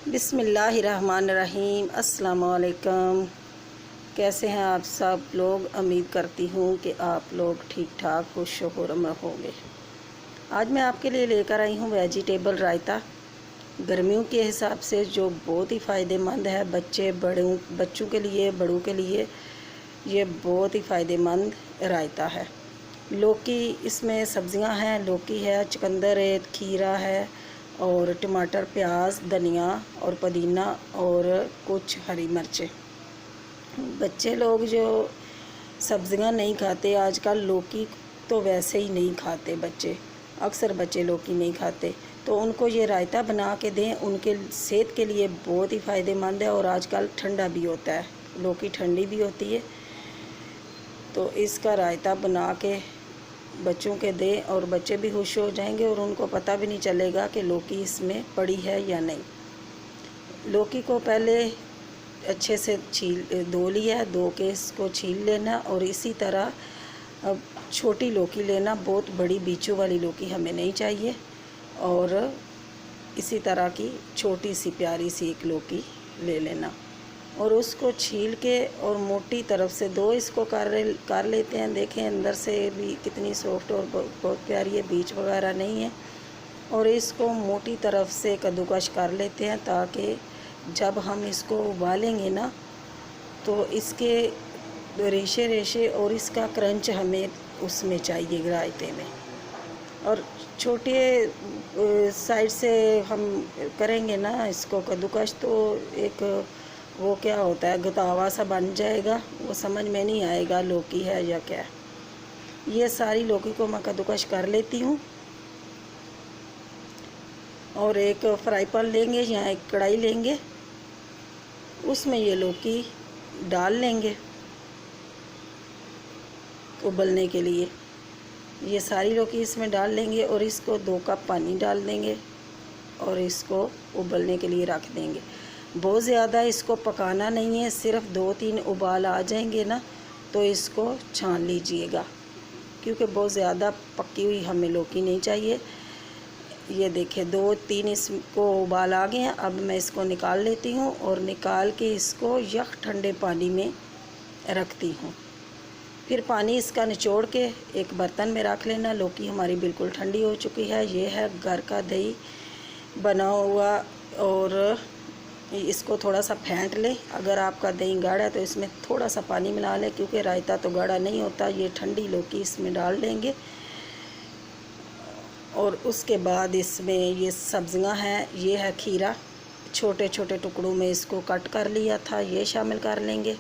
बिस्मिल्लाहिर्रहमानिर्रहीम। अस्सलाम वालेकुम। कैसे हैं आप सब लोग? उम्मीद करती हूँ कि आप लोग ठीक ठाक खुश खुर्रम रहोगे। आज मैं आपके लिए लेकर आई हूँ वेजिटेबल रायता। गर्मियों के हिसाब से जो बहुत ही फ़ायदेमंद है, बच्चों के लिए, बड़ों के लिए ये बहुत ही फ़ायदेमंद रायता है। लौकी इसमें सब्जियां हैं, लौकी है, चुकंदर है, खीरा है और टमाटर, प्याज, धनिया और पुदीना और कुछ हरी मिर्चें। बच्चे लोग जो सब्जियां नहीं खाते आजकल, लौकी तो वैसे ही नहीं खाते बच्चे, अक्सर बच्चे लौकी नहीं खाते, तो उनको ये रायता बना के दें, उनके सेहत के लिए बहुत ही फ़ायदेमंद है। और आजकल ठंडा भी होता है, लौकी ठंडी भी होती है, तो इसका रायता बना के बच्चों के दें और बच्चे भी खुश हो जाएंगे और उनको पता भी नहीं चलेगा कि लौकी इसमें पड़ी है या नहीं। लौकी को पहले अच्छे से धो लिया, धो के इसको छील लेना और इसी तरह अब छोटी लौकी लेना, बहुत बड़ी बीचों वाली लौकी हमें नहीं चाहिए। और इसी तरह की छोटी सी प्यारी सी एक लौकी ले लेना और उसको छील के और मोटी तरफ से दो इसको कर लेते हैं। देखें अंदर से भी कितनी सॉफ्ट और बहुत प्यारी है, बीज वगैरह नहीं है। और इसको मोटी तरफ से कद्दूकश कर लेते हैं ताकि जब हम इसको उबालेंगे ना तो इसके रेशे रेशे और इसका क्रंच हमें उसमें चाहिए रायते में। और छोटे साइड से हम करेंगे ना इसको कद्दूकश, तो एक वो क्या होता है, गतावा सा बन जाएगा, वो समझ में नहीं आएगा लौकी है या क्या। ये सारी लौकी को मैं कद्दूकश कर लेती हूँ और एक फ्राई पैन लेंगे या एक कढ़ाई लेंगे, उसमें ये लौकी डाल लेंगे उबलने के लिए। ये सारी लौकी इसमें डाल लेंगे और इसको 2 कप पानी डाल देंगे और इसको उबलने के लिए रख देंगे। बहुत ज़्यादा इसको पकाना नहीं है, सिर्फ 2-3 उबाल आ जाएंगे ना तो इसको छान लीजिएगा, क्योंकि बहुत ज़्यादा पकी हुई हमें लौकी नहीं चाहिए। ये देखिए 2-3 इसको उबाल आ गए हैं। अब मैं इसको निकाल लेती हूँ और निकाल के इसको यख ठंडे पानी में रखती हूँ। फिर पानी इसका निचोड़ के एक बर्तन में रख लेना। लौकी हमारी बिल्कुल ठंडी हो चुकी है। ये है घर का दही बना हुआ और इसको थोड़ा सा फेंट लें। अगर आपका दही गाढ़ा है तो इसमें थोड़ा सा पानी मिला लें, क्योंकि रायता तो गाढ़ा नहीं होता। ये ठंडी लौकी इसमें डाल देंगे और उसके बाद इसमें ये सब्जियां हैं। ये है खीरा, छोटे छोटे टुकड़ों में इसको कट कर लिया था, ये शामिल कर लेंगे।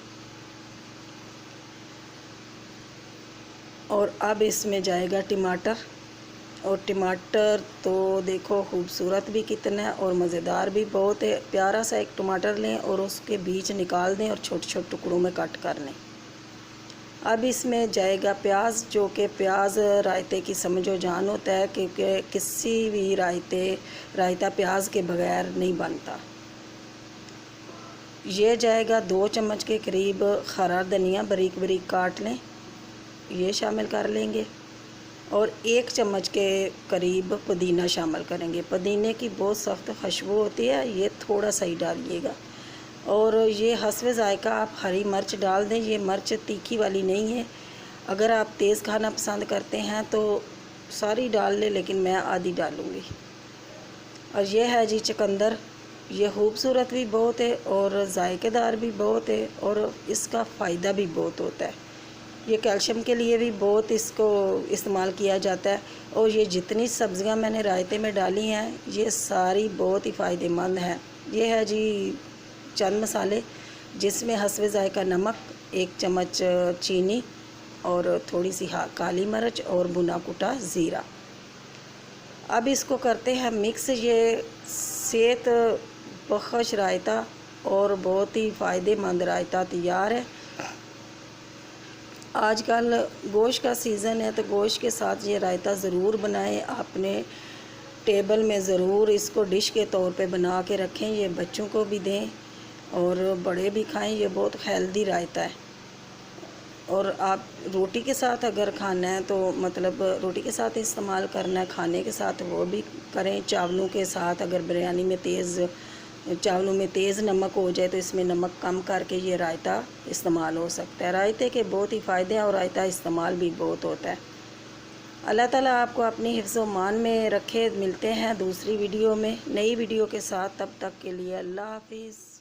और अब इसमें जाएगा टमाटर, और टमाटर तो देखो खूबसूरत भी कितना है और मज़ेदार भी बहुत है। प्यारा सा एक टमाटर लें और उसके बीज निकाल दें और छोटे छोटे टुकड़ों में कट कर लें। अब इसमें जाएगा प्याज, जो कि प्याज रायते की समझो जान होता है, क्योंकि किसी भी रायता प्याज के बगैर नहीं बनता। ये जाएगा 2 चम्मच के करीब हरा धनिया, बारीक बारीक काट लें, ये शामिल कर लेंगे। और 1 चम्मच के करीब पुदीना शामिल करेंगे। पुदीने की बहुत सख्त खुशबू होती है, ये थोड़ा सा ही डालिएगा। और ये हस्बे ज़ायका आप हरी मिर्च डाल दें, ये मिर्च तीखी वाली नहीं है। अगर आप तेज़ खाना पसंद करते हैं तो सारी डाल लें, लेकिन मैं आधी डालूँगी। और ये है जी चुकंदर, ये खूबसूरत भी बहुत है और जायकेदार भी बहुत है और इसका फ़ायदा भी बहुत होता है। ये कैल्शियम के लिए भी बहुत इसको इस्तेमाल किया जाता है। और ये जितनी सब्ज़ियां मैंने रायते में डाली हैं ये सारी बहुत ही फ़ायदेमंद हैं। ये है जी चंद मसाले, जिसमें हस्बे ज़ायका नमक, 1 चम्मच चीनी और थोड़ी सी काली मिर्च और भुना कुटा ज़ीरा। अब इसको करते हैं मिक्स। ये सेहत बख्श रायता और बहुत ही फ़ायदेमंद रायता तैयार है। आजकल गोश्त का सीज़न है तो गोश्त के साथ ये रायता ज़रूर बनाएं। अपने टेबल में ज़रूर इसको डिश के तौर पे बना के रखें, ये बच्चों को भी दें और बड़े भी खाएं। ये बहुत हेल्दी रायता है। और आप रोटी के साथ अगर खाना है तो मतलब रोटी के साथ इस्तेमाल करना है, खाने के साथ वो भी करें। चावलों के साथ अगर बिरयानी में तेज़ चावलों में तेज़ नमक हो जाए तो इसमें नमक कम करके ये रायता इस्तेमाल हो सकता है। रायते के बहुत ही फ़ायदे हैं और रायता इस्तेमाल भी बहुत होता है। अल्लाह ताला आपको अपनी हिफ्ज़ व मान में रखे। मिलते हैं दूसरी वीडियो में नई वीडियो के साथ, तब तक के लिए अल्लाह हाफिज़।